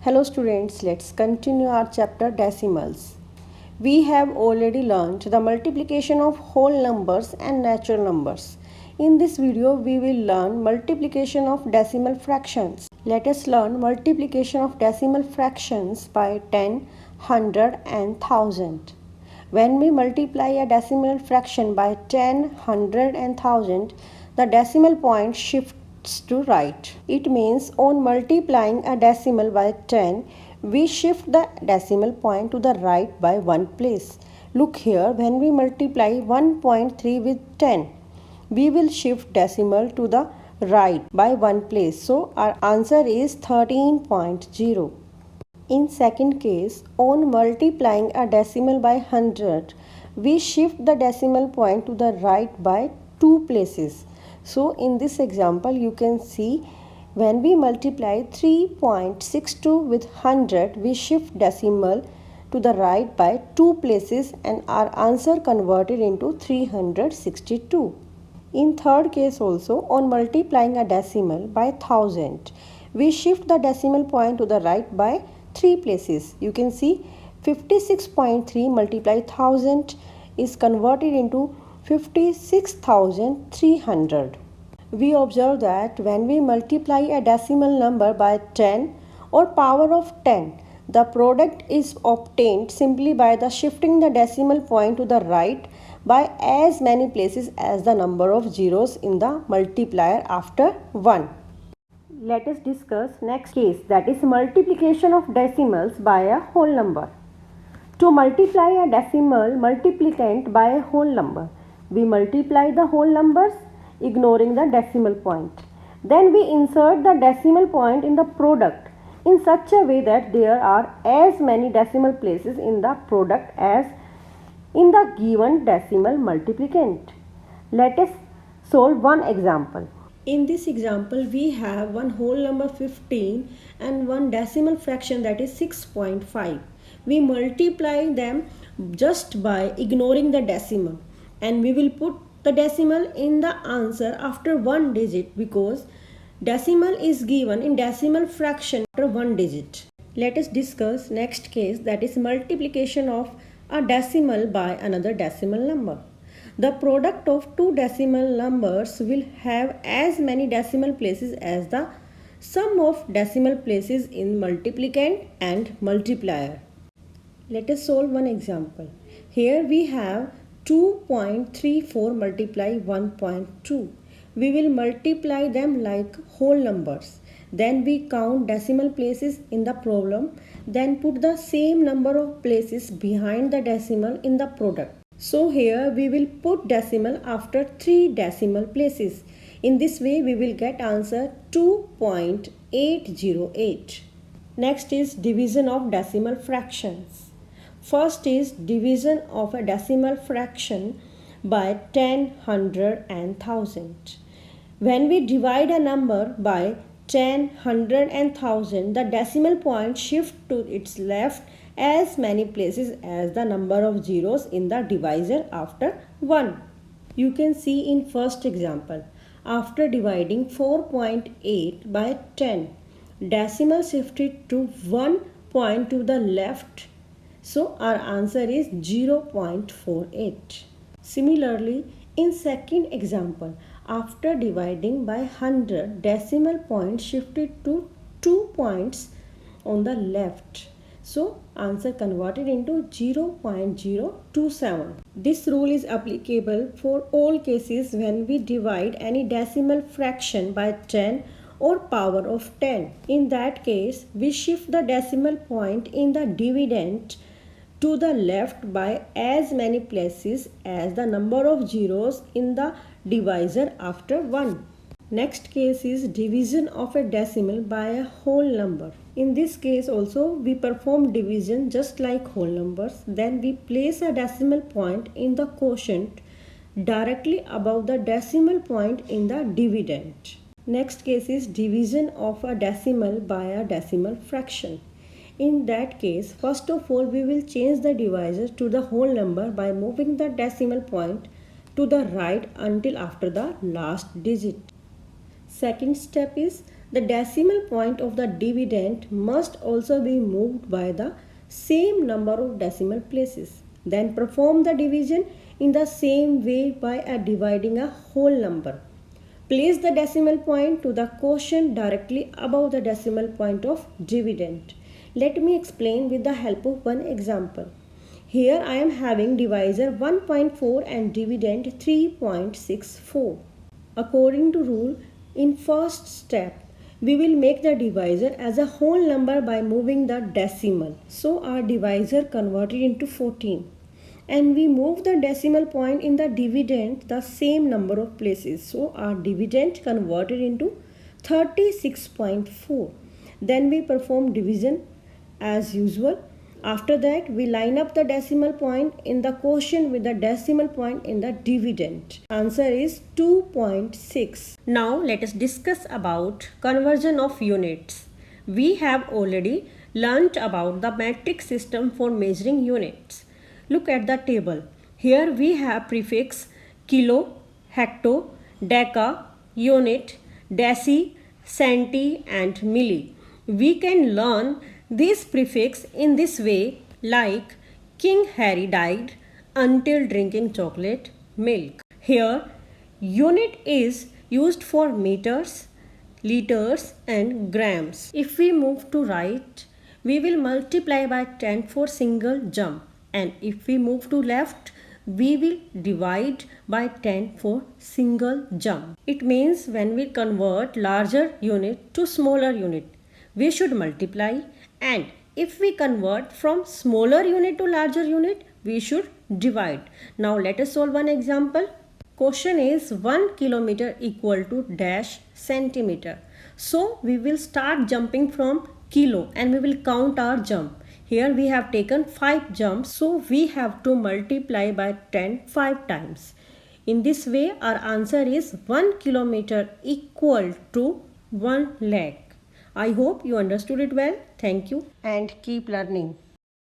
Hello students, let's continue our chapter decimals. We have already learned the multiplication of whole numbers and natural numbers. In this video, we will learn multiplication of decimal fractions. Let us learn multiplication of decimal fractions by 10, 100 and 1000. When we multiply a decimal fraction by 10, 100 and 1000, the decimal point shifts to right. It means on multiplying a decimal by 10, we shift the decimal point to the right by one place. Look here, when we multiply 1.3 with 10, we will shift decimal to the right by one place. So our answer is 13.0. In second case, on multiplying a decimal by 100, we shift the decimal point to the right by two places. So in this example, you can see when we multiply 3.62 with 100, we shift decimal to the right by two places and our answer converted into 362. In third case also, on multiplying a decimal by 1000, we shift the decimal point to the right by three places. You can see 56.3 multiplied 1000 is converted into 56,300. We observe that when we multiply a decimal number by 10 or power of 10, the product is obtained simply by the shifting the decimal point to the right by as many places as the number of zeros in the multiplier after 1. Let us discuss next case, that is multiplication of decimals by a whole number. To multiply a decimal multiplicand by a whole number, we multiply the whole numbers ignoring the decimal point. Then we insert the decimal point in the product in such a way that there are as many decimal places in the product as in the given decimal multiplicand. Let us solve one example. In this example, we have one whole number 15 and one decimal fraction, that is 6.5. We multiply them just by ignoring the decimal, and we will put the decimal in the answer after one digit because decimal is given in decimal fraction after one digit. Let us discuss next case, that is multiplication of a decimal by another decimal number. The product of two decimal numbers will have as many decimal places as the sum of decimal places in multiplicand and multiplier. Let us solve one example. Here we have 2.34 multiply 1.2. We will multiply them like whole numbers. Then we count decimal places in the problem. Then put the same number of places behind the decimal in the product. So here we will put decimal after 3 decimal places. In this way we will get answer 2.808. Next is division of decimal fractions. First is division of a decimal fraction by 10, 100 and 1000. When we divide a number by 10, 100 and 1000, the decimal point shifts to its left as many places as the number of zeros in the divisor after 1. You can see in first example, after dividing 4.8 by 10, decimal shifted to 1 point to the left. So our answer is 0.48. Similarly, in second example, after dividing by 100, decimal point shifted to 2 points on the left. So answer converted into 0.027. This rule is applicable for all cases when we divide any decimal fraction by 10 or power of 10. In that case, we shift the decimal point in the dividend to the left by as many places as the number of zeros in the divisor after 1. Next case is division of a decimal by a whole number. In this case also we perform division just like whole numbers. Then we place a decimal point in the quotient directly above the decimal point in the dividend. Next case is division of a decimal by a decimal fraction. In that case, first of all, we will change the divisor to the whole number by moving the decimal point to the right until after the last digit. Second step is the decimal point of the dividend must also be moved by the same number of decimal places. Then perform the division in the same way by dividing a whole number. Place the decimal point to the quotient directly above the decimal point of dividend. Let me explain with the help of one example. Here I am having divisor 1.4 and dividend 3.64. According to rule, in first step, we will make the divisor as a whole number by moving the decimal. So our divisor converted into 14. And we move the decimal point in the dividend the same number of places. So our dividend converted into 36.4. Then we perform division as usual. After that, we line up the decimal point in the quotient with the decimal point in the dividend. Answer is 2.6. Now let us discuss about conversion of units. We have already learnt about the metric system for measuring units. Look at the table. Here we have prefix kilo, hecto, deca, unit, deci, centi and milli. We can learn this prefix in this way, like King Harry died until drinking chocolate milk. Here unit is used for meters, liters and grams. If we move to right, we will multiply by 10 for single jump, and if we move to left, we will divide by 10 for single jump. It means when we convert larger unit to smaller unit, we should multiply, and if we convert from smaller unit to larger unit, we should divide. Now let us solve one example. Question is 1 kilometer equal to dash centimeter. So we will start jumping from kilo and we will count our jump. Here we have taken 5 jumps, so we have to multiply by 10 5 times. In this way our answer is 1 kilometer equal to 1 lakh. I hope you understood it well. Thank you and keep learning.